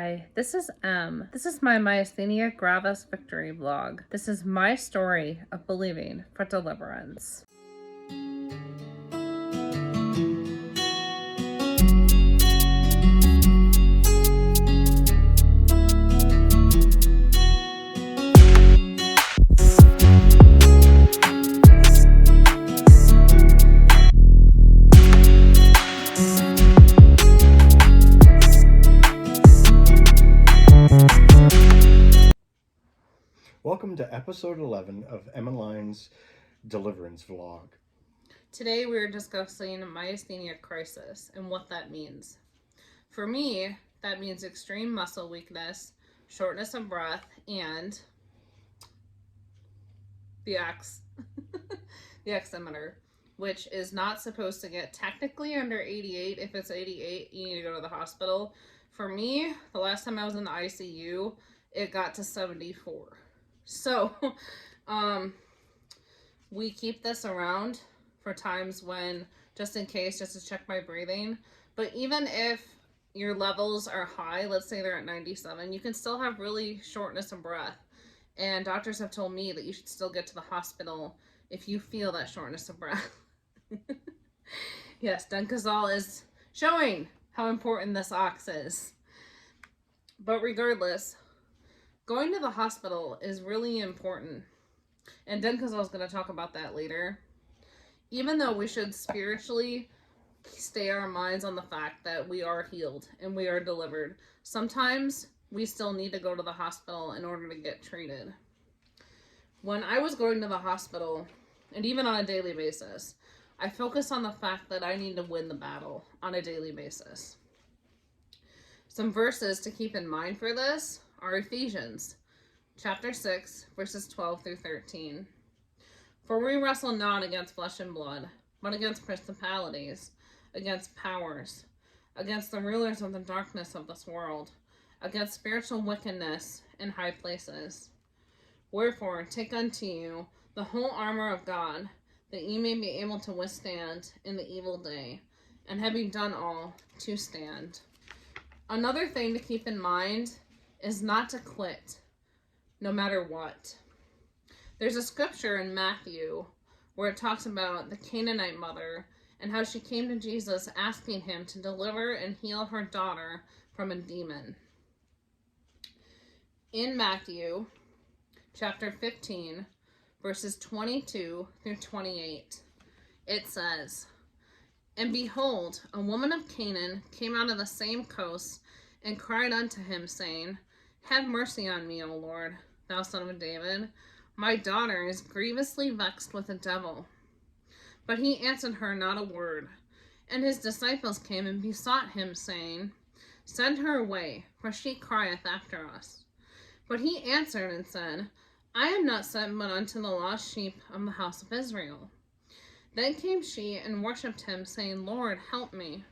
Hi, this is M. This is my Myasthenia gravis victory vlog. This is my story of believing for deliverance. Welcome to episode 11 of Emmeline's Deliverance Vlog. Today we're discussing myasthenia crisis and what that means. For me, that means extreme muscle weakness, shortness of breath, and the oximeter, which is not supposed to get technically under 88. If it's 88, you need to go to the hospital. For me, the last time I was in the ICU, it got to 74. So, we keep this around for times when, just in case, just to check my breathing. But even if your levels are high, let's say they're at 97, you can still have really shortness of breath. And doctors have told me that you should still get to the hospital if you feel that shortness of breath. Yes, Denkezal is showing how important this ox is. But regardless, going to the hospital is really important. And Denkezal is going to talk about that later. Even though we should spiritually stay our minds on the fact that we are healed and we are delivered, sometimes we still need to go to the hospital in order to get treated. When I was going to the hospital, and even on a daily basis, I focus on the fact that I need to win the battle on a daily basis. Some verses to keep in mind for this are Ephesians chapter 6, verses 12 through 13. For we wrestle not against flesh and blood, but against principalities, against powers, against the rulers of the darkness of this world, against spiritual wickedness in high places. Wherefore, take unto you the whole armor of God, that ye may be able to withstand in the evil day, and having done all, to stand. Another thing to keep in mind is not to quit, no matter what. There's a scripture in Matthew where it talks about the Canaanite mother and how she came to Jesus asking him to deliver and heal her daughter from a demon. In Matthew chapter 15, verses 22 through 28, it says, And behold, a woman of Canaan came out of the same coast and cried unto him, saying, Have mercy on me, O Lord, thou son of David. My daughter is grievously vexed with a devil. But he answered her not a word. And his disciples came and besought him, saying, Send her away, for she crieth after us. But he answered and said, I am not sent but unto the lost sheep of the house of Israel. Then came she and worshipped him, saying, Lord, help me.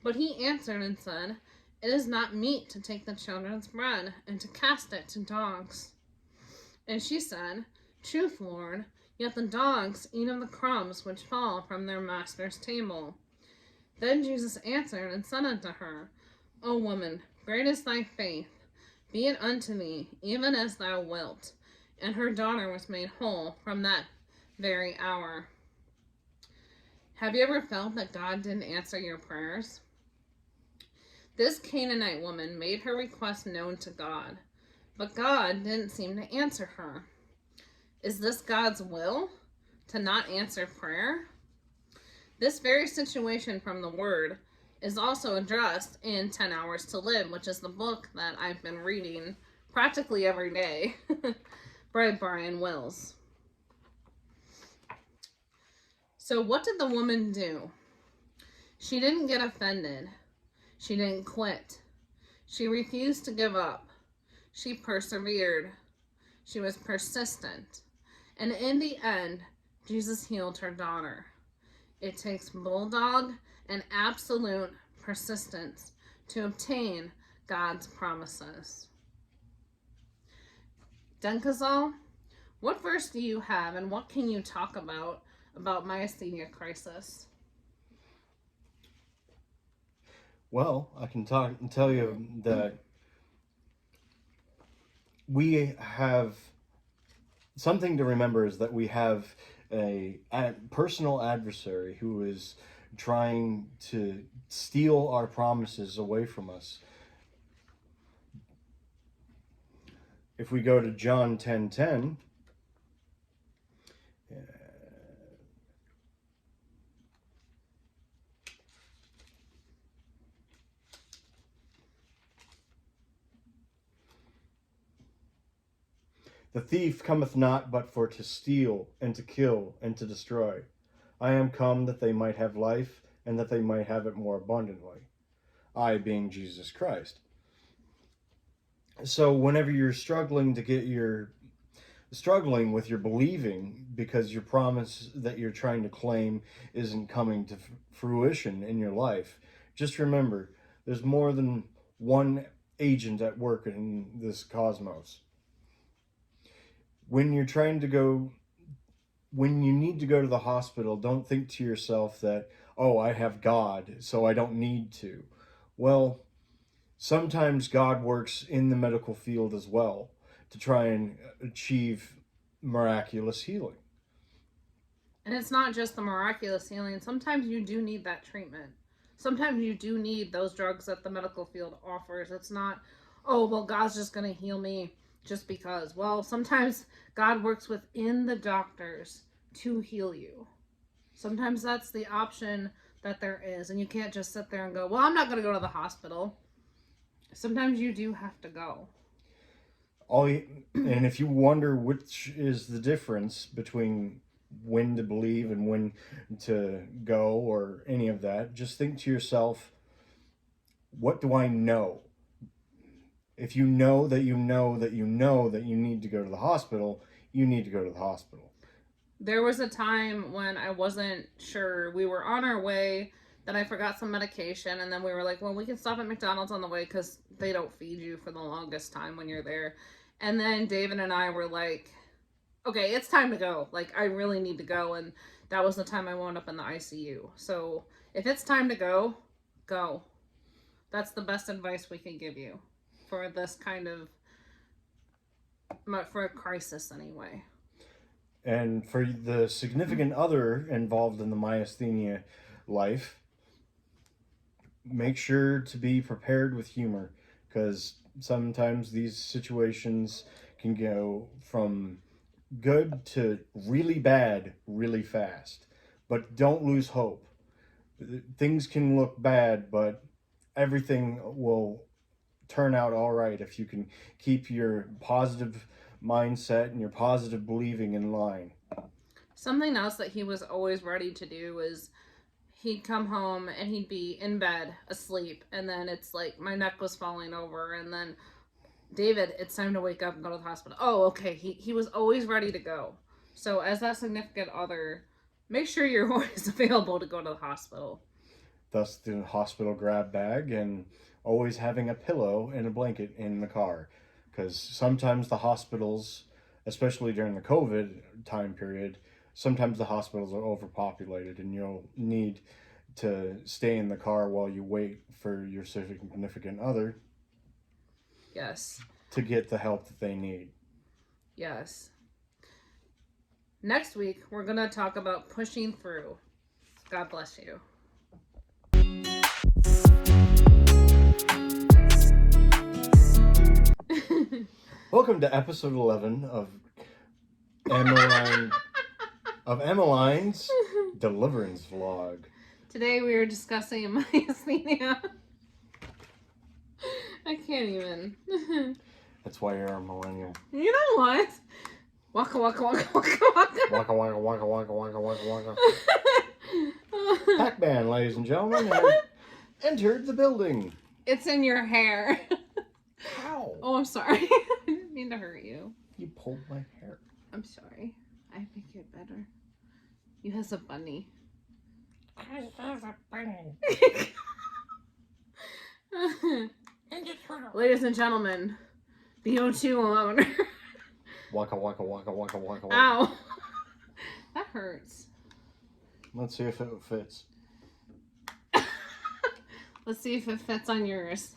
But he answered and said, It is not meet to take the children's bread, and to cast it to dogs. And she said, Truth, Lord, yet the dogs eat of the crumbs which fall from their master's table. Then Jesus answered and said unto her, O woman, great is thy faith. Be it unto thee, even as thou wilt. And her daughter was made whole from that very hour. Have you ever felt that God didn't answer your prayers? This Canaanite woman made her request known to God, but God didn't seem to answer her. Is this God's will, to not answer prayer? This very situation from the Word is also addressed in 10 Hours to Live, which is the book that I've been reading practically every day by Brian Wills. So what did the woman do? She didn't get offended. She didn't quit. She refused to give up. She persevered. She was persistent. And in the end, Jesus healed her daughter. It takes bulldog and absolute persistence to obtain God's promises. Denkezal, what verse do you have and what can you talk about myasthenia crisis? Well, I can tell you that we have something to remember is that we have a personal adversary who is trying to steal our promises away from us. If we go to John 10:10, the thief cometh not but for to steal and to kill and to destroy. I am come that they might have life and that they might have it more abundantly. I being Jesus Christ. So whenever you're struggling with your believing because your promise that you're trying to claim isn't coming to fruition in your life, just remember there's more than one agent at work in this cosmos. When you need to go to the hospital, don't think to yourself that, oh, I have God, so I don't need to. Well, sometimes God works in the medical field as well to try and achieve miraculous healing. And it's not just the miraculous healing. Sometimes you do need that treatment. Sometimes you do need those drugs that the medical field offers. It's not, oh, well, God's just going to heal me just because. Well, sometimes God works within the doctors to heal you. Sometimes that's the option that there is. And you can't just sit there and go, well, I'm not going to go to the hospital. Sometimes you do have to go. And if you wonder which is the difference between when to believe and when to go or any of that, just think to yourself, what do I know? If you know that you know that you know that you need to go to the hospital, you need to go to the hospital. There was a time when I wasn't sure. We were on our way, then I forgot some medication, and then we were like, well, we can stop at McDonald's on the way because they don't feed you for the longest time when you're there. And then David and I were like, okay, it's time to go. Like, I really need to go. And that was the time I wound up in the ICU. So if it's time to go, go. That's the best advice we can give you for this kind of, for a crisis anyway. And for the significant other involved in the myasthenia life, make sure to be prepared with humor, because sometimes these situations can go from good to really bad really fast. But don't lose hope. Things can look bad, but everything will turn out all right if you can keep your positive mindset and your positive believing in line. Something else that he was always ready to do is he'd come home and he'd be in bed asleep, and then it's like my neck was falling over, and then, David, it's time to wake up and go to the hospital. Oh, okay. He was always ready to go. So as that significant other, make sure you're always available to go to the hospital. Thus the hospital grab bag and always having a pillow and a blanket in the car. Because sometimes the hospitals, especially during the COVID time period, sometimes the hospitals are overpopulated and you'll need to stay in the car while you wait for your significant other. Yes. To get the help that they need. Yes. Next week, we're going to talk about pushing through. God bless you. Welcome to episode 11 of Emmeline's deliverance vlog. Today we are discussing myasthenia. I can't even. That's why you're a millennial. You know what? Waka waka waka waka waka. Waka waka waka waka waka waka waka. Pac-Man, ladies and gentlemen, has entered the building. It's in your hair. Ow. Oh, I'm sorry. I didn't mean to hurt you. You pulled my hair. I'm sorry. I make it better. You has a bunny. I have a bunny. Ladies and gentlemen, the O2 owner. Waka waka waka waka waka waka. Ow. That hurts. Let's see if it fits. Let's see if it fits on yours.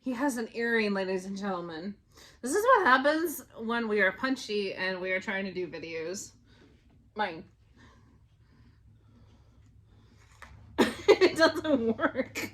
He has an earring, ladies and gentlemen. This is what happens when we are punchy and we are trying to do videos. Mine. It doesn't work.